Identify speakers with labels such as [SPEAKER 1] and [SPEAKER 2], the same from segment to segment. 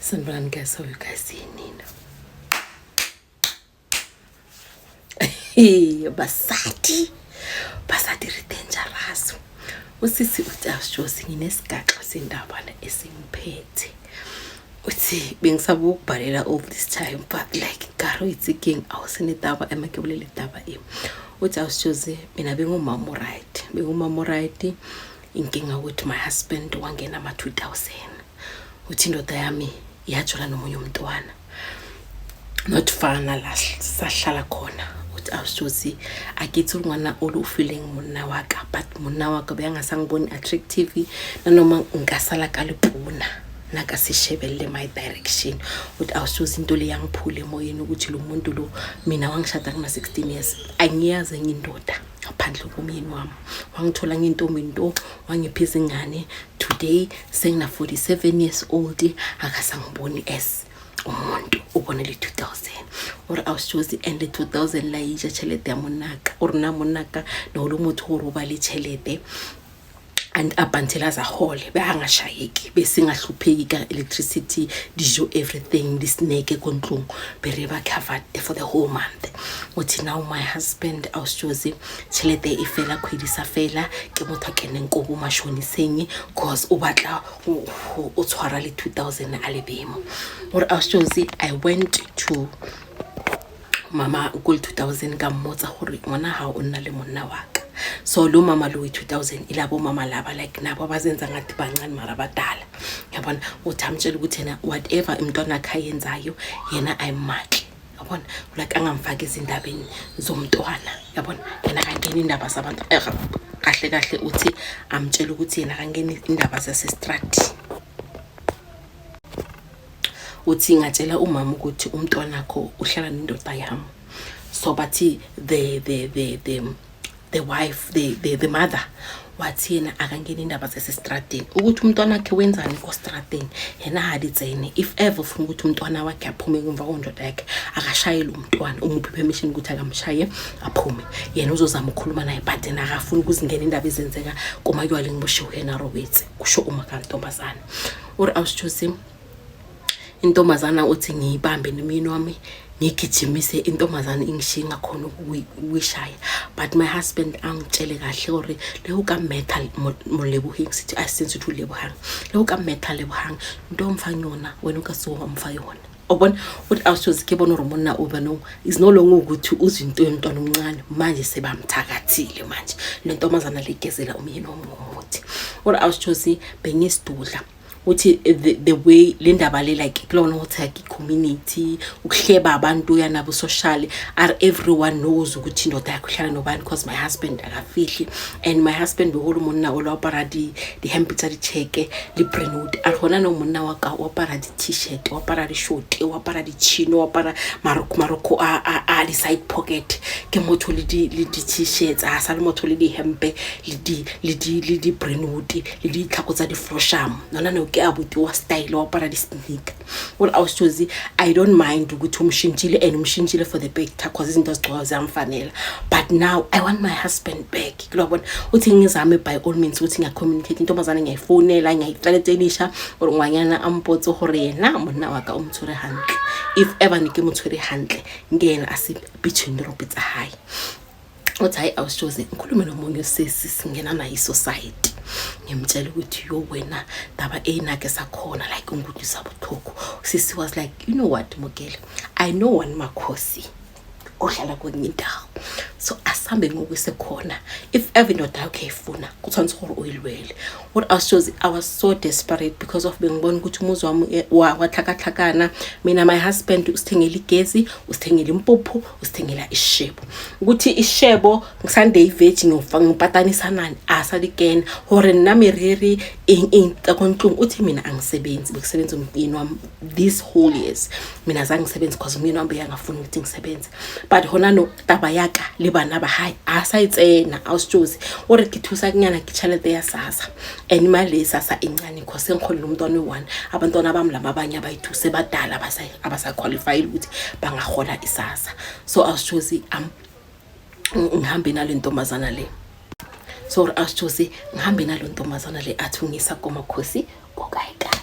[SPEAKER 1] Sanibonani guys, how you guys yini? Basati ri dangerous. Usisi uthi ashosi nginesigaxa sendaba la esingiphethe. Uthi bengisaba ukubhalela all this time but like Garo it's again awusenedaba emakebulele daba uthi awushozi mina bengumama right. Bengumama right. Inkinga ukuthi my husband wangena ama 2000. Uthi indoda yami yajola nomunye umntwana. Not fana la sahlala khona. Uthi awushozi akithi ngwana olu feeling monna waka but monna waka beyangasangiboni attractive nanoma ngasala kalipuna nakasishebele my direction. Uthi awushozi into le yangiphule emoyeni ukuthi lo muntu lo mina wangishada kuna 16 years angiyazi enye indoda ngaphandle komyeni wami. Wangithola ngintombi into wangiphiza ingane today sengina 47 years old akasangiboni as umuntu ubonele 2000 or awushozi and 2000 la yija chelete ya monaka or na monaka no lo motho go roba le chelete and up until as a whole behangashayeki besingahlupheki ka electricity dijo everything this neke kontlong bere ba covered for the whole month. Uthi now my husband awushozi chelete ifela khwedisa fela ke motho kene nkobo mashoniseng cause o batla o tshwara le 2000 alebemo. Or awushozi I went to mama ukul 2000 ka mmotsa gore ngwana ha o nna le monna waka. So lo mama lo 2000 ilabo mama laba like nabo abazenza ngathi bancane mara badala. Yabona uthi amtshela ukuthi yena whatever umntwana akhayenzayo yena ayimakhe. Yabona like angamfaki izindabeni zomntwana. Yabona yena kangena indaba zabantu kahle kahle uthi amtshela ukuthi yena kangena indaba zasestrat. Uthi ngatshela umama ukuthi umntwana wakho uhlala nendoda yami. So bathi the wife the mother wathi yena akangena indaba zasestradini ukuthi umntwana wakhe wenzani kostradini yena haditsene if ever ufuna ukuthi umntwana wakhe aphume kumva kondoda yakhe akashayele umntwana umuphi permission ukuthi akamshaye aphume yena uzozama ukukhuluma naye but yena akafuni ukuzingena indaba ezenzeka komaywa lengiboshiwe yena Roberts kusho uma kantombazana. Or awushozi intombazana uthi ngiyibambe nemini wami ngigijimise intombazana ingishinga khona ukuwishaya but my husband angitshele kahle gore le ka metal molebuhing sithi asenze ukuthi ulebuhang le ka metal lebuhang into mfanyona wena ukasuka umfayona obona uthi awushozi ke bona romona ubano is no longer ukuthi uzinto yomntwana omncane manje sebamthakathile manje le ntombazana legezela umyeni womuthi. Or awushozi bengisidudla uthi the way lendaba le like kulona uthaki community ukuhleba abantu yanabo social are everyone knows ukuthi indoda yakho hlala nobani because my husband akafihli and my husband beholo monna olwa paradi di hempitari cheke li prenude arhona no monna wa ka wa paradi t-shirt wa paradi short wa paradi chino wa para maroko a di side pocket ke motho le di t-shirts a sa le motho le di hempe le di prenude le di tlhakotsa di flosham nona no ke abuti wa style wa para di sneaker. Well awushozi I don't mind ukuthi umshinjile and umshinjile for the better cause izinto zigcoka zamfanela but now I want my husband back. Kulobona uthi ngizame by all means ukuthi ngiyacommunicate intombazana ngiyayifonela ngiyayitshaletelisha or ngwanyana ampotso gore yena monna waka umthore handle if ever nike mthore handle ngena asibitshini Roberts high. Uthi hayi awushozi ngikhulume nomunye sisi singena nayi society ngimtshela ukuthi yo wena daba enake sakhona like ukuthi sabuthoko. Sisi was like you know what Mugele I know one Makhosi ohlala kwenye indawo so asambe ngokusekhona if ever indoda yakhe ifuna kuthonza gore uyilwele. What awushozi I was so desperate because of bengibona ukuthi umuzi wami wathakathakana mina my husband usithengela igezi usithengela impuphu usithengela ishebo ukuthi ishebo ngisande iveji ngipatanisa nani asalikena hore namiriri in kontlung uthi mina angisebenzi bekusebenza umyeni wami this whole years mina zange ngisebenzi because umyeni wami uyangafuna ukuthi ngisebenze but hona no taba yaka le bana ba hayi asayitsena awushozi ore kithusa kunyana kichalete ya sasa and imali sasa incane because ngikholela umntwana we1 abantwana abamlama abanye abayithuse badala abasa qualify ukuthi bangahola isasa. So awushozi ngihambe nalo intombazana le so awushozi ngihambe nalo intombazana le athungisa komakhosi kokayikala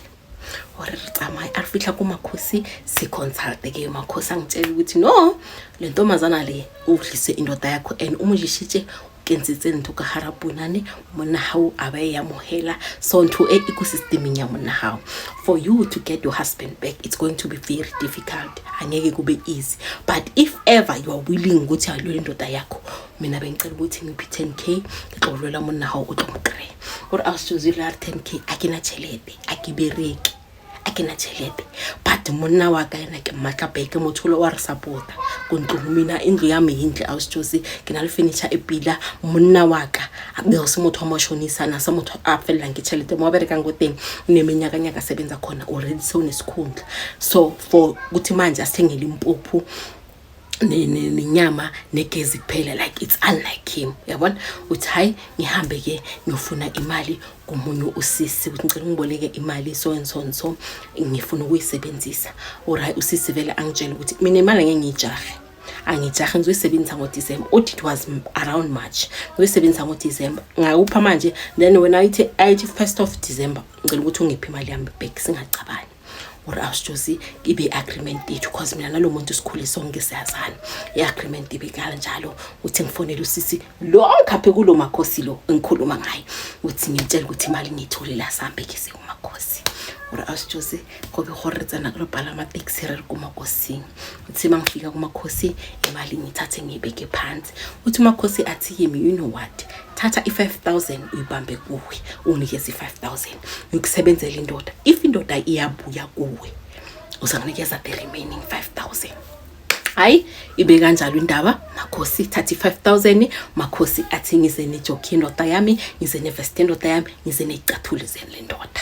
[SPEAKER 1] ore re tsamaya a re fihla ko makhosi si consult ke makhosi angitshela ukuthi no le ntombazana le o hlise indoda yakho and o mojishitse kensitse ntho ka harapunane monna hao abe ya mohela so ntho e ecosystem ya monna hao for you to get your husband back it's going to be very difficult angeke kube easy but if ever you are willing ukuthi alwe indoda yakho mina bengicela ukuthi ngiphi 10k ngixolwela monna hao o tlomkre or awusuzila 10k akina chelete akibereki akina chelete but monna wa ka yena ke matla beke mothulo wa re supporta kontlong mina indlu yami yindle awusijosi ke na le furniture epila monna wa ka abe se motho wa mashonisa na se motho a fella ngichelete mo bereka ngoteng neminyaka nyaka sebenza khona already so nesikhundla so for ukuthi manje asithengele impuphu nenyama negezi kuphela like it's unlike him yabona uthi hayi ngihambe ke ngiyofuna imali kumunye usisi ukuthi ngicela ngiboleke imali so and so and so ngifuna ukuyisebenzisa alright usisi vele angitshela ukuthi mina imali ngeke ngijahe angijahe ngizoyisebenzisa ngoDecember uthi it was around March ngizoyisebenzisa ngoDecember ngakupha manje then when I 1st of December ngicela ukuthi ungiphe imali yami back singacabani or awusijosi ibe agreement yethu because mina nalomuntu sikhule sonke siyazana iagreement ibe kanjalo uthi ngifonela usisi lo angikhaphe kulo makhosi lo engikhuluma ngaye uthi ngitshela ukuthi imali ngitholela sambe ke sekumakhosi or awusijosi kobe horretsana kulo bhala ama taxi re kumakhosi uthi mangifika kumakhosi imali ngithathe ngibeke phansi uthi makhosi athi yimi you know what thatha i5000 uyibambe kuwe unikeze i5000 ukusebenzela indoda if indoda iyabuya kuwe uzanginikeza the remaining 5000 hayi ibe kanjalo indaba makhosi thatha i5000 makhosi athi ngize nejoki indoda yami ngize nevest indoda yami ngize necathule zen le ndoda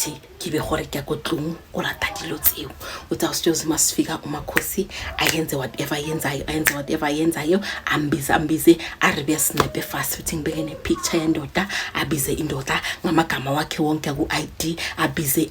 [SPEAKER 1] uthi kibe hore ke kotlung ola tatilo tseo utawusijozi masifika umakhosi ayenze whatever yenzayo ambize aribe snap fast futhi ngibeke ne picture yendoda abize indoda ngamagama wakhe wonke ku ID abize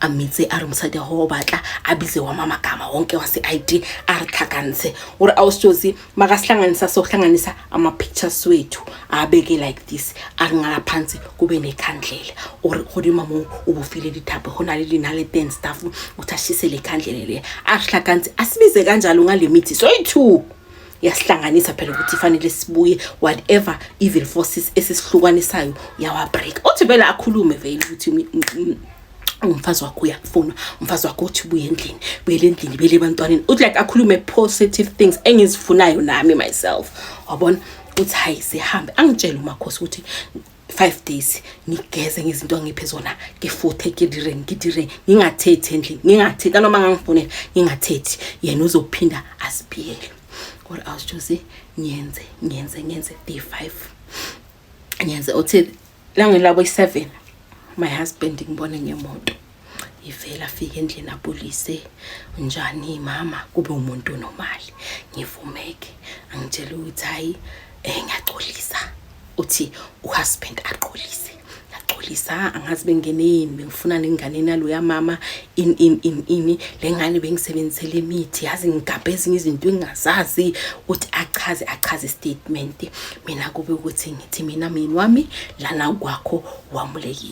[SPEAKER 1] amitse arumsade ho batla abize wamama gama wonke wase ID arikhakanise uri awusijozi makasihlanganisa sokuhlanganisa ama pictures wethu abeke like this aringala phansi kube nekhandlela uri khodi mamo ubufile lithabe hona linale 10 staff uthashise lekhandlele le ahlakanzi asibize kanjalo ngale mithi soyi2 yasihlanganisa phela ukuthi fanele sibuye whatever evil forces esisihlukanisayo yawa break uthi vela akhulume vele ukuthi umfazi wakho uyafuna umfazi wakho uthi buye endlini bele ebantwaneni uthi like akhulume positive things engizifunayo nami myself wabona uthi hayi sihambe angitshela umakhosi ukuthi 5 days ngigeze ngezinto ngiphezona ngefuthe ngidire ngingathethi endlini ngingathethi noma ngangifonela ngingathethi yena uzophinda asibiyele kodwa awusijosi nyenze day 5 nyenze uthi langelabo 7 my husband ngibone ngemoto ivela afike endlini apolice njani mama kube umuntu normali ngivumeke angitshela ukuthi hayi ngiyaxolisa uthi uhusband aqolisa angazi bengeneni bengifuna nengane nalo ya mama in lengane bengisebenzisela imithi yazi ngigabheza izinto engazazi uthi achaze statement mina kube ukuthi ngithi mina wami lana kwakho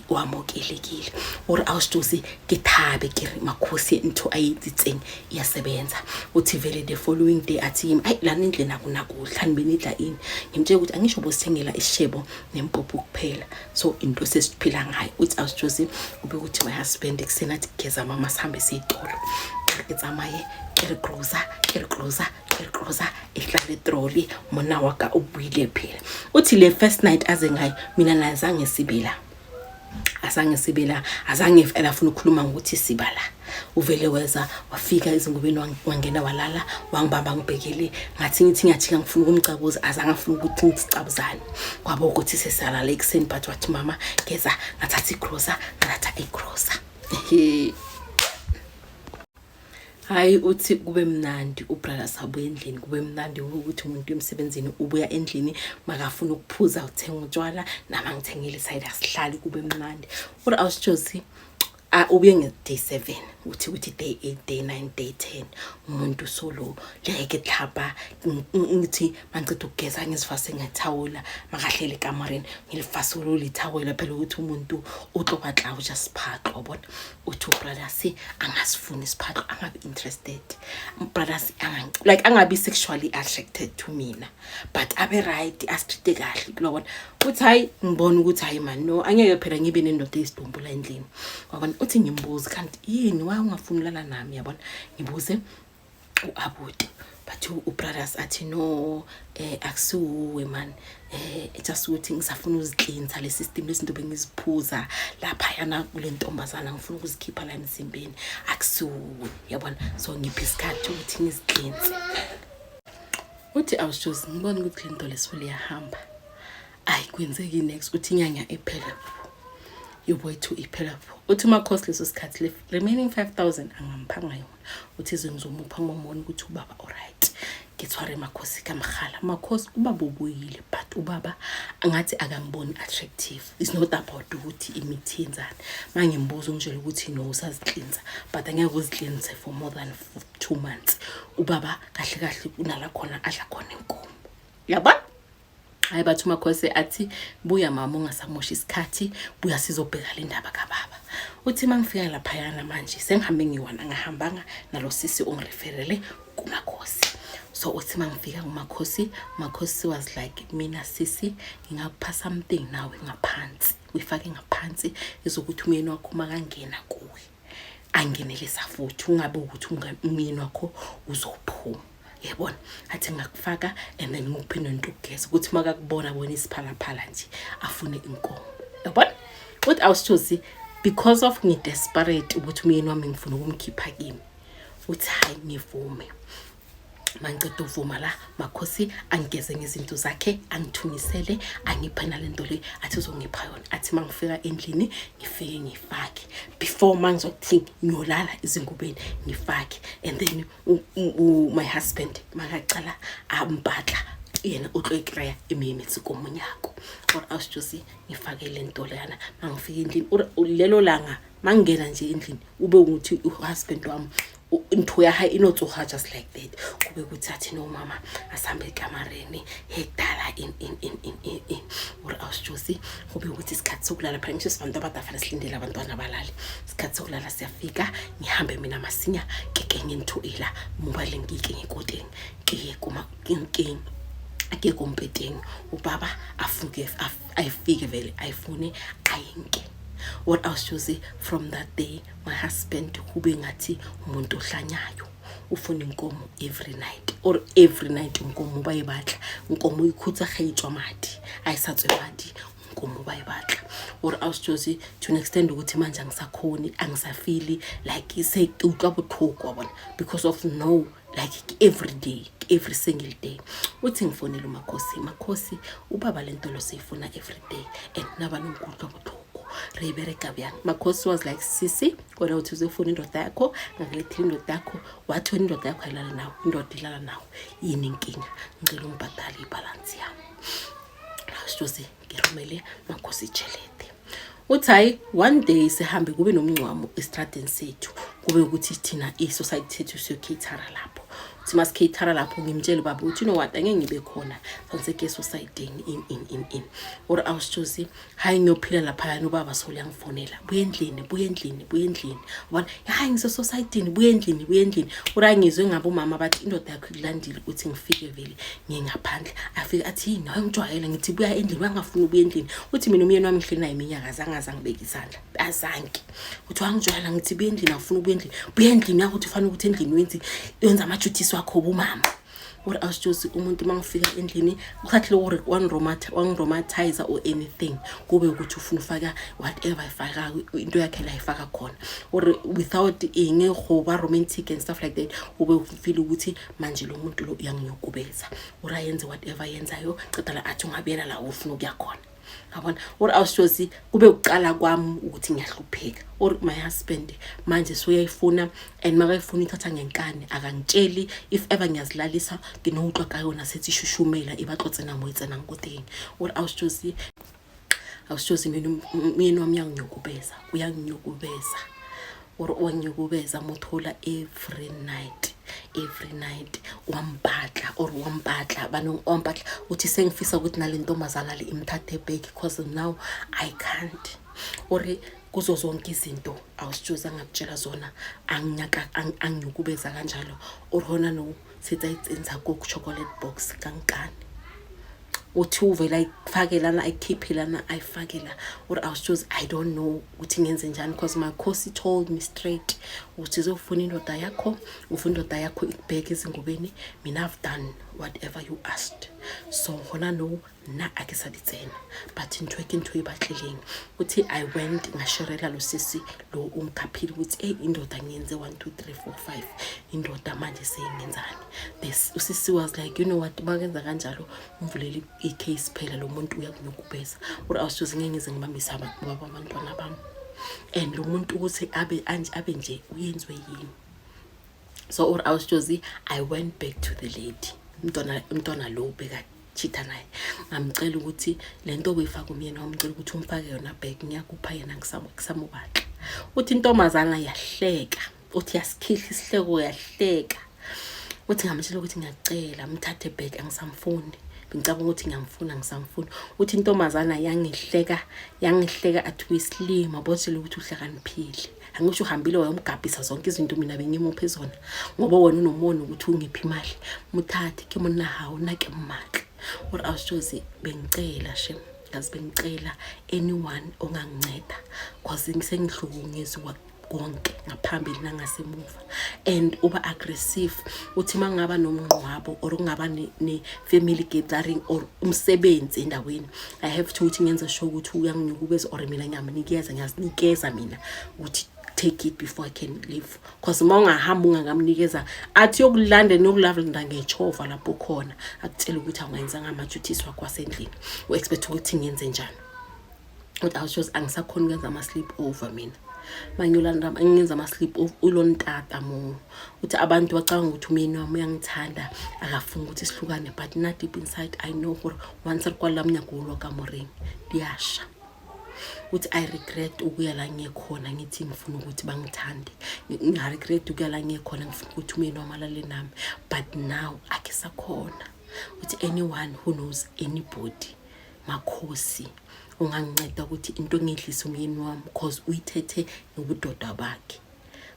[SPEAKER 1] wamukelekile or awusijosi ngithabe ke makhosi into ayitsitseng iyasebenza uthi vele the following day athi ayi lana indlela nakunakudla benidla ini ngimtshela ukuthi angisho bosithengela ishebo nempuphu kuphela so into sesiphila ngayo uthi awusijosi kube ukuthi my husband kusenathi geza mama sihambe siyitolo ngitsamaye kirikroza ihlale trolley mona waka ubuyile phela uthi le first night aze ngayo mina nazange sibela azange afuna ukukhuluma ngokuthi sibala uvele weza wafika izingubeni wangena walala wangibamba ngibhekele ngathi ngifuna ukumcabuza azange afuna ukuthi ngicabuzane kwabo ukuthi sesala la ekseni but wathi mama geza ngathatha igrosa hayi uthi kube mnandi ubrother sabo endlini kube mnandi ukuthi umuntu emsebenzini ubuya endlini makafuna ukuphuza uthenga utshwala nama ngithengile side asihlali kube mnandi uri awusijosi ubuye nge day 7 uthi day 8 day 9 day 10 umuntu solo leke hlaba ngithi mancithe ukugeza ngizifase ngethawula makahlele ekamareni ngilifasula lithawula phela ukuthi umuntu uxobaxawo just phaqo yabona uthi brothers angasifuni isiphaxo angabe interested brothers angabe sexually attracted to mina but abe right astricte kahle kulona uthi hayi ngibona ukuthi hayi man no angeke phela ngibe nendoda esidumbula endlini wabona uthi ngimbuza kanti yini wa ungafunulana nami yabona ngibuze uAbuti but ubrothers athi no akusuwe man just ukuthi ngisafuna uzicleansa le system lezinto bengiziphuza lapha yana kule ntombazana ngifuna ukuzikhipha la emzimbeni akusuwe yabona so ngiphi isikhathi ukuthi ngizicleanse uthi awushozi ngibona ukuthi lento lesifule yahamba ayikwenzeki next uthi inyanga ephela you boy to iphela uthi makhosi leso sikhathi le remaining 5000 angamphanga yona uthi izingizomupha ngomoni ukuthi ubaba alright ngithware makhosi kamkhala makhosi ubaba ubuyile but ubaba angathi akangiboni attractive it's not about ukuthi imithi yenzani mangimbuza unjela ukuthi no usazicleansa but angeke uzicleanse for more than 2 months ubaba kahle kahle kunala khona adla khona inkomo yabona hayi bathu makhosi athi buya mama ungasamoshi isikhathi buya sizobheka le ndaba kababa uthi mangifika lapha yana manje sengihambe ngiwana ngahambanga nalo sisi ongireferele kumakhosi so uthi mangifika kumakhosi makhosi was like mina sisi ngingakupha something nawe ngaphansi uyifake ngaphansi ezokuthi umyeni wakho makangena kuwe angenelisa futhi ungabe ukuthi umyeni wakho uzophuma yebona athi ngakufaka and then ngikuphe nentugeza ukuthi makakubona bona isiphalaphala nje afune inkomo yabona what I was choosing because of me desperate ukuthi umyeni wami ngifuna ukumkhipha kimi uthi hayi ngivume mangicede uvuma la makhosi angigeze ngezinto zakhe angithunisele angipha nalento le athi uzongipha yona athi mangifika endlini ngifike ngifake before mangizothi ngiyolala izingubeni ngifake and then my husband makacala ambadla yena utloikreya imimitsi komunyako or awusijosi ngifake lento lana mangifika endlini lelo langa mangena nje endlini ube ukuthi uhusband wami into yaha inotsoha just like that kube kuthi no mama asambe ekamareni hedala in or awusijosi kube ukuthi isikhathi sokulala phela ngisho sibantu abadafana silindele abantwana abalali isikhathi sokulala siyafika ngihambe mina masinya keke nginthuila mobile ngike ngikoteng kiye kuma kinking ake kompeteng ubaba afuke ayifike vele ayifune ayinke what I was choosing from that day my husband kube ngathi umuntu ohlanyayo ufuna inkomo every night or every night inkomo bayibadla inkomo ikhutsa khayitshwa madi ayisatswe madi inkomo bayibadla or I was choosing to an extent ukuthi manje angisakhoni angisafili like iseqhuqa buthoko wabona because of no like every day every single day uthi ngifonela makhosi ubaba lento lo seyifuna every day and naba nomkhulu buthoko rebereka byang makhosi was like sisi kodwa uthi uzofuna indoda yakho ngakulethile indoda yakho wathi indoda yakho ayilala nawe indoda ilala nawe yini inkinga ngicela ungibhadale ibalance yami Josi ngirumele makhosi chelete uthi hayi one day sihambe kube nomncwamo estradeni sethu kube ukuthi thina i-society sethu siyokhithara lapho uthi masikhithara lapho ngimtshela baba uthi no what angeke ngibe khona sonke society in or I was choosing hayi ngiyophila lapha yana ubaba solo yangifonela buye endlini ubona hayi ngise society buye endlini ura ngizwe ngabo mama bathi indoda yakho ilandile uthi ngifike vele ngingaphandle afika athi yini ayongijwayela ngithi buya endlini wangafuna ubuye endlini uthi mina umyeni wami ngihleli naye iminyaka zangibeka isandla azange uthi wangijwayela ngithi buye endlini afuna ubuye endlini yakuthi ufana ukuthi endlini wenza ama-duties wakho bomama or I was just umuntu mangifika endlini ukhathi lo one-romatizer or anything kube ukuthi ufuna ufaka whatever ifaka into yakhe la ifaka khona or without ingekhoba romantic and stuff like that ube ufeel ukuthi manje lo muntu lo uyanginyokubeza or ayenze whatever yenzayo cedala athi ungabela la ufuna ukuyakhona yabona or awushozi kube uqala kwami ukuthi ngiyahlupheka or my husband manje soyayifuna and makayifuna ithatha ngenkani akangitsheli if ever ngiyazilalisa nginoxoxa yona sethi shushumela ibaxotse namoyitse nankoteng or awushozi mina wami uyanginyokubeza or wanyukubeza mothola every night wambadla or wambadla banong ombadla uthi sengifisa ukuthi nalentombazana le imthathe back because now I can't ore kuzo zonke izinto awusitshoza ngakutshela zona anginyukubeza kanjalo or hona no sitha itsenza ku chocolate box kankani uthi uvela ayifakela ayikhiphelana ayifakela or awusitshoza I don't know ukuthi ngenze njani because my course told me straight uthi uzofuna indoda yakho ufuna indoda yakho ikubheke izingubeni mina I've done whatever you asked so hona no na akisaditsena but into ibatlileng uthi I went ngasherela lo sisi lo umkhaphili ukuthi hey indoda ngiyenze 1 2 3 4 5 indoda manje seyingenzani this usisi was like you know what bakenza kanjalo umvuleli icase phela lo muntu uyakunyukubeza uri awusuze ngengize ngibambisa abantwana bami and lo muntu ukuthi abe nje uyenzwe yini so uri awusuze I went back to the lady umntwana lo beka chita naye ngamcela ukuthi lento obuyifaka umyeni wamcela ukuthi umfake yona back ngiyakupha yena ngisamubadla uthi intombazana yahleka uthi yasikhihla isihleko yahleka uthi ngamtshela ukuthi ngiyacela mthathe back angisamfuni ngicabanga ukuthi ngiyamfuna ngisamfuna uthi intombazana yangihleka athi wislima bothele ukuthi uhlakaniphile angisho uhambile wayomgabhisa zonke izinto mina bengimuphe zona ngoba wena unomono ukuthi ungiphi imali muthathe kimona hawo nake mmakhe or awushozi bengicela shem ngazi bengicela anyone onganginceda because ngisengihlukunyezwa konke ngaphambili nangasemuva and uba aggressive uthi mangaba nomnqwabo or ungaba ne family gathering or umsebenzi endaweni I have to uthi ngenza sure ukuthi uyanginyukubeza or mina ngiyamnikeza ngiyazinikeza mina uthi take it before I can leave because mawungahamba ungangamnikeza athi yokulanda nokulavela ngechova lapho khona akutshela ukuthi awungenza ngamaduties wakho wasendlini u expect ukuthi ngenze njani but I was just angisakhona ukwenza ama sleep over mina manyolanda ngenza ama sleep over ulontata mo uthi abantu bacanga ukuthi umyeni wami uyangithanda akafuna ukuthi sihlukane but not deep inside I know for once kwalamnya kulwa kamoring diyasha uthi I regret ukuya la ngikhona ngithi ngifuna ukuthi bangithande ngi regret ukuya la ngikhona ngifuna ukuthi umyeni wami alale nami but now akisakhona uthi anyone who knows anybody makhosi unganginceda ukuthi into ngidlisa umyeni wami because uyithethe nobudoda bakhe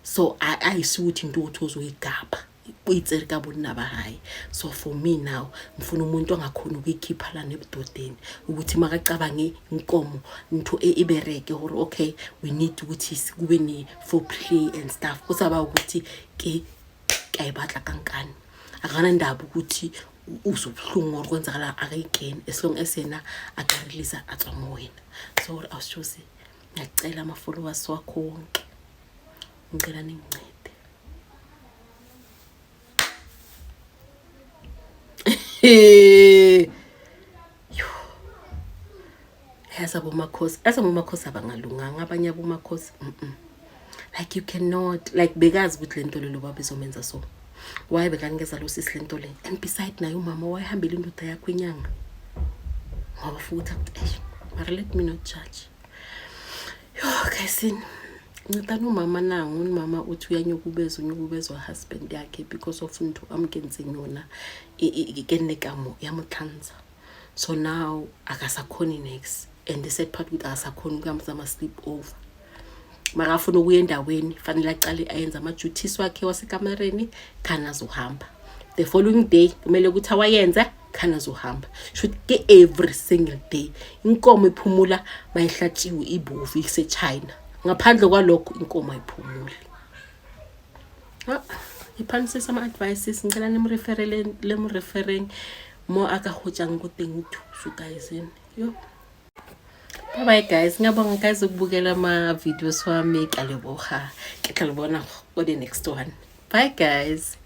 [SPEAKER 1] so ayisuthi into uthozo igaba uyitserika bonaba hayi so for me now ngifuna umuntu ongakhona ukuyikhipha la nebudodeni ukuthi makacabange inkomo into ibereke or okay we need ukuthi kube ne for play and stuff kusaba ukuthi ke kayibatla kankani akana ndaba ukuthi uzobuhlungu okwenzakala again as long as yena akarelisa atsomoyena so awushosi ngiyacela ama followers wakho wonke ngicela ningincede asabomakhosi abangalunganga abanye abomakhosi like you cannot like bekazi ukuthi lento lelo babezomenza so why bekanikeza lo sisi lento le and beside naye umama wayehambile indoda yakho inyanga ngoba futhi mara let me not judge guys ngicela umama nangu umama uthi uyanyukubezwa husband yakhe because of into amkenze yona ikenekamo yamkhanza so now akasakhoni next and the sad part with akasakhoni ukamza ama sleep over makafuna ukuya endaweni fanele aqale ayenza ama duties wakhe wasekamereni khana zohamba the following day kumele ukuthi awayenza khana zohamba should ke every single day inkomo iphumula mayihlatshiwe ibovu ise China ngaphandle kwalokho inkomo ayiphumuli iphansi sama advices ngicela nemreferring mo akahotshang kutengithu so guys yo bye bye guys ngiyabonga guys ukubukela ama videos wami kaleboha ke kalibona ko the next one bye guys.